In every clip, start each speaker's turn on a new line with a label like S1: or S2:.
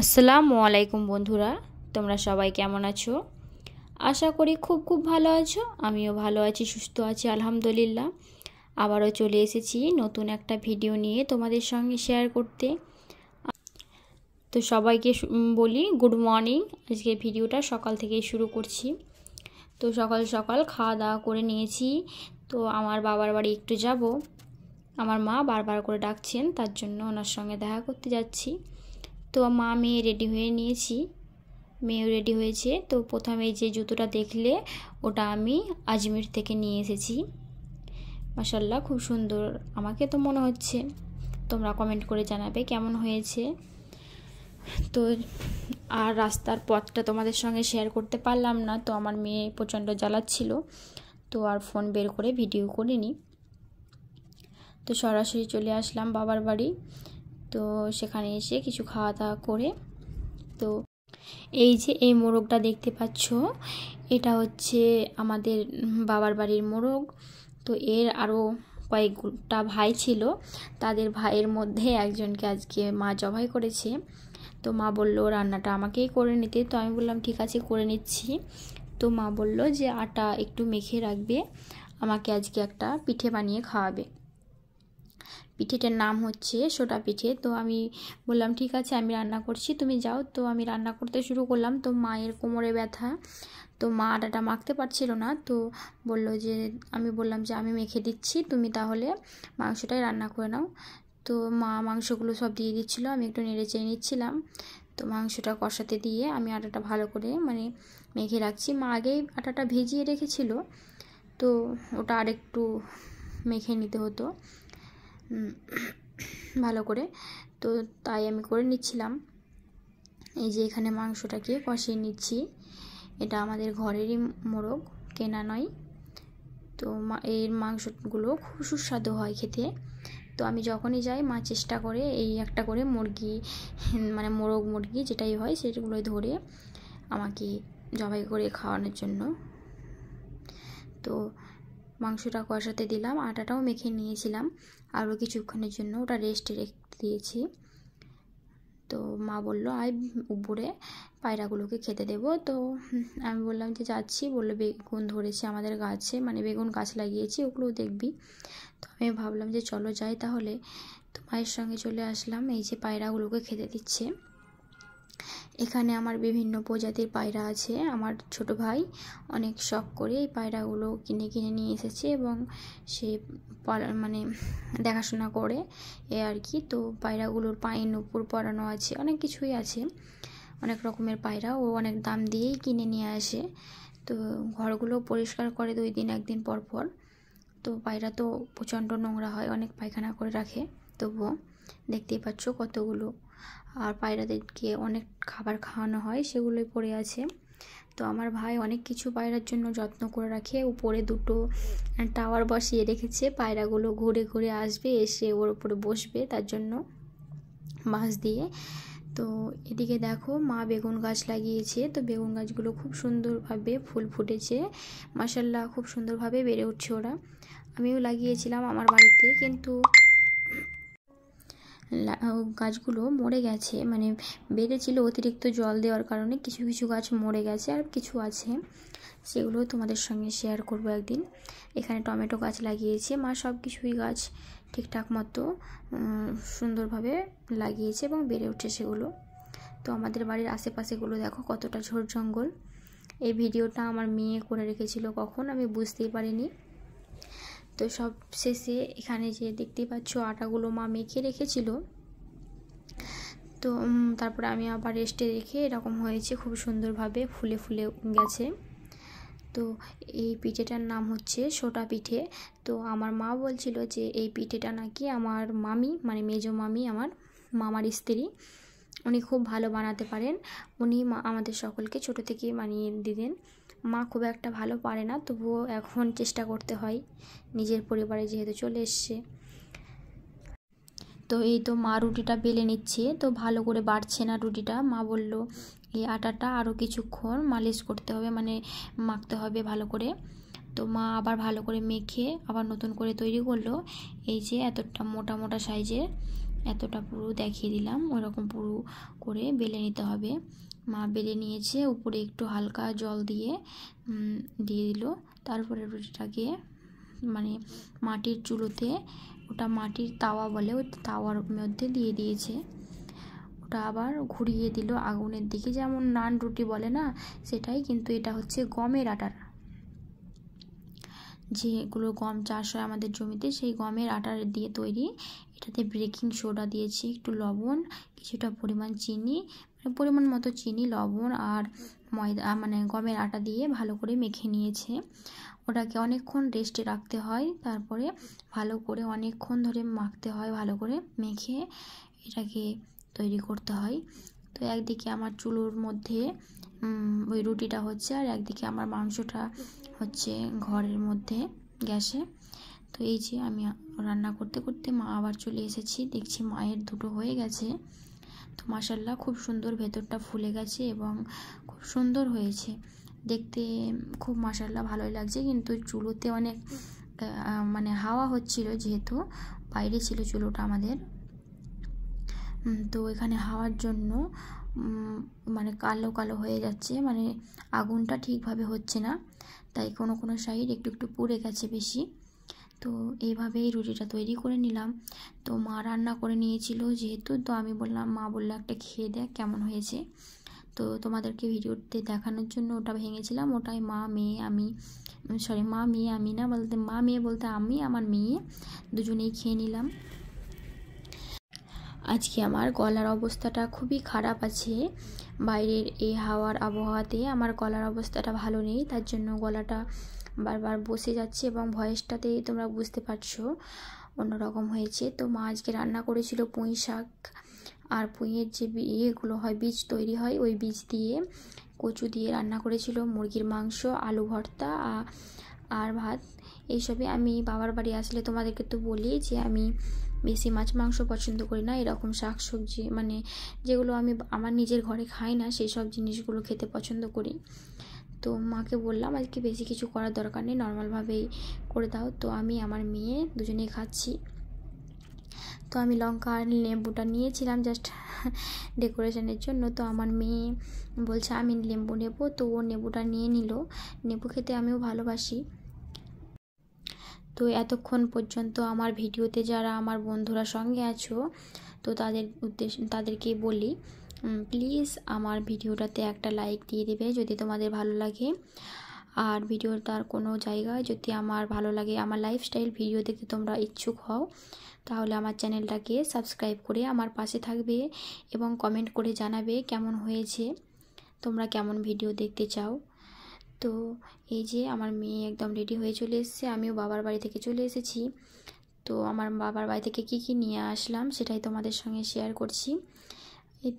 S1: আসসালামু আলাইকুম বন্ধুরা, তোমরা সবাই কেমন আছো? আশা করি খুব ভালো আছো। আমিও ভালো আছি, সুস্থ আছি আলহামদুলিল্লাহ। আবারও চলে এসেছি নতুন একটা ভিডিও নিয়ে তোমাদের সঙ্গে শেয়ার করতে। তো সবাইকে বলি গুড মর্নিং। আজকে ভিডিওটা সকাল থেকেই শুরু করছি। তো সকাল সকাল খাওয়া দাওয়া করে নিয়েছি। তো আমার বাবার বাড়ি একটু যাব, আমার মা বারবার করে ডাকছেন, তার জন্য ওনার সঙ্গে দেখা করতে যাচ্ছি। তো মা মেয়ে রেডি হয়ে নিয়েছি, মেয়েও রেডি হয়েছে। তো প্রথমে যে জুতোটা দেখলে ওটা আমি আজমির থেকে নিয়ে এসেছি। মাশাআল্লাহ খুব সুন্দর আমাকে তো মনে হচ্ছে, তোমরা কমেন্ট করে জানাবে কেমন হয়েছে। তো আর রাস্তার পথটা তোমাদের সঙ্গে শেয়ার করতে পারলাম না, তো আমার মেয়ে প্রচণ্ড জ্বালাচ্ছিল, তো আর ফোন বের করে ভিডিও করিনি। তো সরাসরি চলে আসলাম বাবার বাড়ি। তো সেখানে এসে কিছু খাওয়া দাওয়া করে, তো এই যে এই মোরগটা দেখতে পাচ্ছ, এটা হচ্ছে আমাদের বাবার বাড়ির মোরগ। তো এর আরও কয়েকটা ভাই ছিল, তাদের ভাইয়ের মধ্যে একজনকে আজকে মা জবাই করেছে। তো মা বলল রান্নাটা আমাকেই করে নিতে। তো আমি বললাম ঠিক আছে করে নিচ্ছি। তো মা বলল যে আটা একটু মেখে রাখবে, আমাকে আজকে একটা পিঠে বানিয়ে খাওয়াবে। পিঠেটার নাম হচ্ছে সোটা পিঠে। তো আমি বললাম ঠিক আছে আমি রান্না করছি, তুমি যাও। তো আমি রান্না করতে শুরু করলাম। তো মায়ের কোমরে ব্যথা, তো মা আটাটা মাখতে পারছিল না। তো বলল যে, আমি বললাম যে আমি মেখে দিচ্ছি, তুমি তাহলে মাংসটাই রান্না করে নাও। তো মা মাংসগুলো সব দিয়ে দিচ্ছিলো, আমি একটু নেড়ে চেড়ে নিচ্ছিলাম। তো মাংসটা কষাতে দিয়ে আমি আটাটা ভালো করে মেখে রাখছি। মা আগেই আটাটা ভিজিয়ে রেখেছিল, তো ওটা আরেকটু মেখে নিতে হতো ভালো করে। তো তাই আমি করে নিচ্ছিলাম। এই যে এখানে মাংসটাকে কষিয়ে নিচ্ছি। এটা আমাদের ঘরেরই মোরগ, কেনা নয়। তো এর মাংসগুলো খুব সুস্বাদু হয় খেতে। তো আমি যখনই যাই মা চেষ্টা করে এই একটা করে মুরগি, মোরগ মুরগি যেটাই হয় সেগুলোই ধরে আমাকে জবাই করে খাওয়ানোর জন্য। তো মাংসটা কষাতে দিলাম, আটাটাও মেখে নিয়েছিলাম আরও কিছুক্ষণের জন্য, ওটা রেস্টে রেখে দিয়েছি। তো মা বলল আয় উপরে পায়রাগুলোকে খেতে দেবো। তো আমি বললাম যে যাচ্ছি। বললো বেগুন ধরেছে আমাদের গাছে, বেগুন গাছ লাগিয়েছি, ওগুলোও দেখবি। তো আমি ভাবলাম যে চলো যাই তাহলে। তো মায়ের সঙ্গে চলে আসলাম। এই যে পায়রাগুলোকে খেতে দিচ্ছে। এখানে আমার বিভিন্ন প্রজাতির পায়রা আছে। আমার ছোট ভাই অনেক শখ করে এই পায়রাগুলো কিনে নিয়ে এসেছে এবং সে দেখাশোনা করে আর কি। তো পায়রাগুলোর পায়ের নুপুর পরানো আছে, অনেক কিছুই আছে, অনেক রকমের পায়রা। ও অনেক দাম দিয়েই কিনে নিয়ে আসে। তো ঘরগুলো পরিষ্কার করে 2 দিন 1 দিন পর পর। তো পায়রা তো প্রচণ্ড নোংরা হয়, অনেক পায়খানা করে রাখে, তবুও দেখতেই পাচ্ছ কতগুলো। আর পায়রাদেরকে অনেক খাবার খাওয়ানো হয়, সেগুলোই পড়ে আছে। তো আমার ভাই অনেক কিছু পায়রার জন্য যত্ন করে রাখে। উপরে 2টো টাওয়ার বসিয়ে রেখেছে, পায়রাগুলো ঘুরে ঘুরে আসবে, এসে ওর উপরে বসবে, তার জন্য বাঁশ দিয়ে। তো এদিকে দেখো মা বেগুন গাছ লাগিয়েছে। তো বেগুন গাছগুলো খুব সুন্দরভাবে ফুল ফুটেছে, মাশাআল্লাহ খুব সুন্দরভাবে বেড়ে উঠছে ওরা। আমিও লাগিয়েছিলাম আমার বাড়িতে, কিন্তু গাছগুলো মরে গেছে, বেড়েছিল অতিরিক্ত জল দেওয়ার কারণে কিছু কিছু গাছ মরে গেছে, আর কিছু আছে সেগুলো তোমাদের সঙ্গে শেয়ার করব একদিন। এখানে টমেটো গাছ লাগিয়েছে মা, সব কিছুই গাছ ঠিকঠাক মতো সুন্দরভাবে লাগিয়েছে এবং বেড়ে উঠছে সেগুলো। তো আমাদের বাড়ির আশেপাশেগুলো দেখো কতটা ঝোড় জঙ্গল। এই ভিডিওটা আমার মেয়ে করে রেখেছিল, কখন আমি বুঝতেই পারিনি। তো সব শেষে এখানে যে দেখতেই পাচ্ছ আটাগুলো মা মেখে রেখেছিল। তো তারপরে আমি আবার রেস্টে রেখে এরকম হয়েছে, খুব সুন্দরভাবে ফুলে ফুলে গেছে। তো এই পিঠেটার নাম হচ্ছে সোটা পিঠে। তো আমার মা বলছিল যে এই পিঠেটা নাকি আমার মামি, মেজো মামি, আমার মামার স্ত্রী, উনি খুব ভালো বানাতে পারেন। উনি আমাদের সকলকে ছোট থেকে বানিয়ে দিতেন। মা খুব একটা ভালো পারে না, তবুও এখন চেষ্টা করতে হয়, নিজের পরিবারে যেহেতু চলে এসছে। তো এই তো মা রুটিটা বেলে নিচ্ছে, তো ভালো করে বাড়ছে না রুটিটা। মা বলল এই আটাটা আরও কিছুক্ষণ মালিশ করতে হবে, মাখতে হবে ভালো করে। তো মা আবার ভালো করে মেখে আবার নতুন করে তৈরি করলো। এই যে এতটা মোটা মোটা সাইজের এতটা পুরো দেখিয়ে দিলাম, ওরকম পুরো করে বেলে নিতে হবে। মা বেলে নিয়েছে, উপরে একটু হালকা জল দিয়ে দিল। তারপরে রুটিটাকে মানে মাটির চুলোতে, ওটা মাটির তাওয়া বলে, ওই তাওয়ার মধ্যে দিয়ে দিয়েছে। ওটা আবার ঘুরিয়ে দিল আগুনের দিকে, যেমন নান রুটি বলে না সেটাই, কিন্তু এটা হচ্ছে গমের আটার, যেগুলো গম চাষ হয় আমাদের জমিতে সেই গমের আটার দিয়ে তৈরি। এটাতে বেকিং সোডা দিয়েছি, একটু লবণ, কিছুটা পরিমাণ চিনি, পরিমাণ মতো চিনি, লবণ আর ময়দা মানে গমের আটা দিয়ে ভালো করে মেখে নিয়েছে। ওটাকে অনেকক্ষণ রেস্টে রাখতে হয়, তারপরে ভালো করে অনেকক্ষণ ধরে মাখতে হয়, ভালো করে মেখে এটাকে তৈরি করতে হয়। তো একদিকে আমার চুলোর মধ্যে ওই রুটিটা হচ্ছে, আর একদিকে আমার মাংসটা হচ্ছে ঘরের মধ্যে গ্যাসে। তো এই যে আমি রান্না করতে করতে মা আবার চলে এসেছি, দেখছি মায়ের দুটো হয়ে গেছে। তো মাশাআল্লাহ খুব সুন্দর ভেতরটা ফুলে গেছে এবং খুব সুন্দর হয়েছে দেখতে, খুব মাশাআল্লাহ ভালোই লাগছে। কিন্তু চুলোতে অনেক মানে হাওয়া হচ্ছিল, যেহেতু বাইরে ছিল চুলোটা আমাদের, তো এখানে হাওয়ার জন্য মানে কালো কালো হয়ে যাচ্ছে, মানে আগুনটা ঠিকভাবে হচ্ছে না, তাই কোনো কোনো সাইড একটু একটু পুড়ে গেছে বেশি। তো এইভাবেই রুটিটা তৈরি করে নিলাম। তো মা রান্না করে নিয়েছিল যেহেতু, তো আমি বললাম, মা বললো একটা খেয়ে দেখ কেমন হয়েছে। তো তোমাদেরকে ভিডিওতে দেখানোর জন্য ওটা ভেঙেছিলাম। ওটাই মা মেয়ে আমি, সরি মা মেয়ে আমি না বলতে, মা মেয়ে বলতে আমি আমার মেয়ে দুজনেই খেয়ে নিলাম। আজকে আমার গলার অবস্থাটা খুবই খারাপ আছে, বাইরের এই হাওয়ার আবহাওয়াতে আমার গলার অবস্থাটা ভালো নেই, তার জন্য গলাটা বারবার বসে যাচ্ছে এবং ভয়েসটাতে তোমরা বুঝতে পারছো অন্যরকম হয়েছে। তো মা আজকে রান্না করেছিল পুঁই শাক, আর পুঁইয়ের যে ইয়েগুলো হয়, বীজ তৈরি হয়, ওই বীজ দিয়ে কচু দিয়ে রান্না করেছিল, মুরগির মাংস, আলু ভর্তা আর ভাত। এইসবই আমি বাবার বাড়ি আসলে তোমাদেরকে তো বলি যে আমি বেশি মাছ মাংস পছন্দ করি না, এরকম শাক সবজি মানে যেগুলো আমি আমার নিজের ঘরে খাই না সেই সব জিনিসগুলো খেতে পছন্দ করি। তো মাকে বললাম আজকে বেশি কিছু করার দরকার নেই, নর্মালভাবেই করে দাও। তো আমি আমার মেয়ে দুজনেই খাচ্ছি। তো আমি লঙ্কা আর লেবুটা নিয়েছিলাম জাস্ট ডেকোরেশনের জন্য। তো আমার মেয়ে বলছে আমি লেবু নেব, তো ও লেবুটা নিয়ে নিল। লেবু খেতে আমিও ভালোবাসি। তো এতক্ষণ পর্যন্ত আমার ভিডিওতে যারা আমার বন্ধুরা সঙ্গে আছো, তো তাদেরকে বলি প্লিজ আমার ভিডিওটাতে একটা লাইক দিয়ে দেবে যদি তোমাদের ভালো লাগে। আর ভিডিওটার কোনো জায়গায় যদি আমার ভালো লাগে, আমার লাইফস্টাইল ভিডিও দেখতে তোমরা ইচ্ছুক হও, তাহলে আমার চ্যানেলটাকে সাবস্ক্রাইব করে আমার পাশে থাকবে এবং কমেন্ট করে জানাবে কেমন হয়েছে, তোমরা কেমন ভিডিও দেখতে চাও। তো এই যে আমার মেয়ে একদম রেডি হয়ে চলে এসেছে, আমিও বাবার বাড়ি থেকে চলে এসেছি। তো আমার বাবার বাড়ি থেকে কী কী নিয়ে আসলাম সেটাই তোমাদের সঙ্গে শেয়ার করছি। এই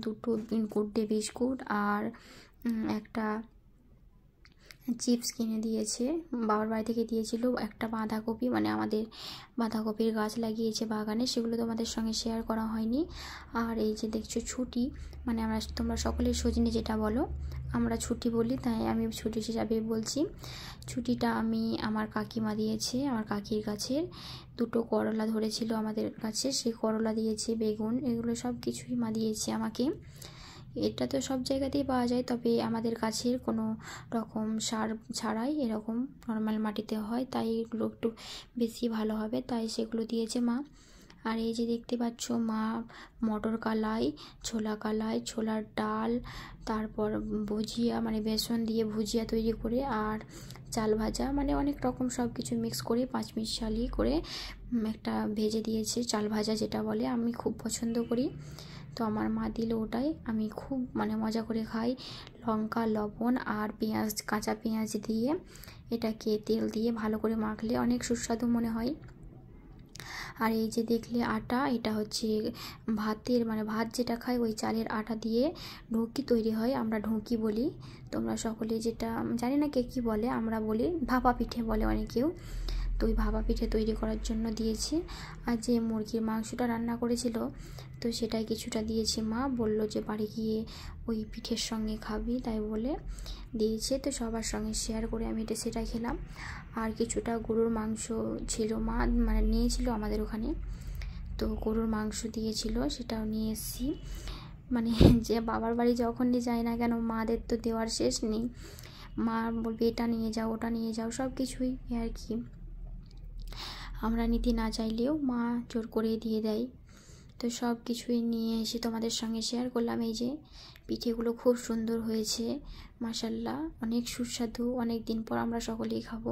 S1: দুটো গুড ডে বিস্কুট আর একটা চিপস কিনে দিয়েছে, বাবার বাড়ি থেকে দিয়েছিল। একটা বাঁধাকপি, মানে আমাদের বাঁধাকপির গাছ লাগিয়েছে বাগানে, সেগুলো তোমাদের সঙ্গে শেয়ার করা হয়নি। আর এই যে দেখছো ছুটি, মানে তোমরা সকলেই সজনে যেটা বলো, আমরা ছুটি বলি, তাই আমি ছুটি হিসাবে বলছি। ছুটিটা আমি আমার কাকিমা দিয়েছে, আমার কাকির গাছের দুটো করলা ধরেছিল আমাদের কাছে, সেই করলা দিয়েছে, বেগুন, এগুলো সব কিছুই মা দিয়েছে আমাকে। এটা তো সব জায়গাতেই পাওয়া যায়, তবে আমাদের কাছের কোনো রকম সার ছাড়াই এরকম নর্মাল মাটিতে হয়, তাই এগুলো একটু বেশি ভালো হবে, তাই সেগুলো দিয়েছে মা। আর এই যে দেখতে পাচ্ছ মা মটর কালাই, ছোলা কালাই, ছোলার ডাল, তারপর ভুজিয়া মানে বেসন দিয়ে ভুজিয়া তৈরি করে, আর চাল ভাজা, মানে অনেক রকম সব কিছু মিক্স করে পাঁচমিশালি করে একটা ভেজে দিয়েছে, চাল ভাজা যেটা বলে, আমি খুব পছন্দ করি। তো আমার মা দিল ওটাই, আমি খুব মানে মজা করে খাই। লঙ্কা, লবণ আর পেঁয়াজ, কাঁচা পেঁয়াজ দিয়ে এটাকে তেল দিয়ে ভালো করে মাখলে অনেক সুস্বাদু মনে হয়। আর এই যে দেখলে আটা, এটা হচ্ছে ভাতের মানে ভাত যেটা খাই ওই চালের আটা দিয়ে ঢুকি তৈরি হয়, আমরা ঢুকি বলি, তোমরা সকলে যেটা জানি না কে কী বলে, আমরা বলি ভাপা পিঠে বলে অনেকেও। তো ওই ভাপা পিঠে তৈরি করার জন্য দিয়েছি। আর যে মুরগির মাংসটা রান্না করেছিল, তো সেটাই কিছুটা দিয়েছি, মা বলল যে বাড়ি গিয়ে ওই পিঠের সঙ্গে খাবি, তাই বলে দিয়েছে। তো সবার সঙ্গে শেয়ার করে আমি সেটা খেলাম। আর কিছুটা গরুর মাংস ছিল, মা মানে নিয়েছিল আমাদের ওখানে, তো গরুর মাংস দিয়েছিল, সেটাও নিয়ে এসেছি। মানে যে বাবার বাড়ি যখনই যাই না কেন, মাদের তো দেওয়ার শেষ নেই। মা বলবে এটা নিয়ে যাও, ওটা নিয়ে যাও, সব কিছুই আর কি আমরা নিতে না চাইলেও মা জোর করে দিয়ে দেয়। তো সব কিছুই নিয়ে এসে তোমাদের সঙ্গে শেয়ার করলাম। এই যে পিঠেগুলো খুব সুন্দর হয়েছে মাশাল্লাহ, অনেক সুস্বাদু, অনেক দিন পর আমরা সকলেই খাবো।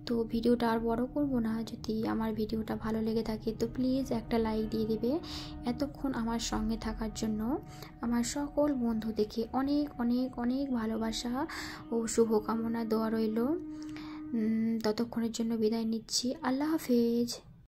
S1: তো ভিডিওটা আর বড় করব না, যদি আমার ভিডিওটা ভালো লেগে থাকে তো প্লিজ একটা লাইক দিয়ে দেবে। এতক্ষণ আমার সঙ্গে থাকার জন্য আমার সকল বন্ধুদেরকে অনেক অনেক অনেক ভালোবাসা ও শুভকামনা দেওয়া রইল। ততক্ষণের জন্য বিদায় নিচ্ছি। আল্লাহ হাফেজ।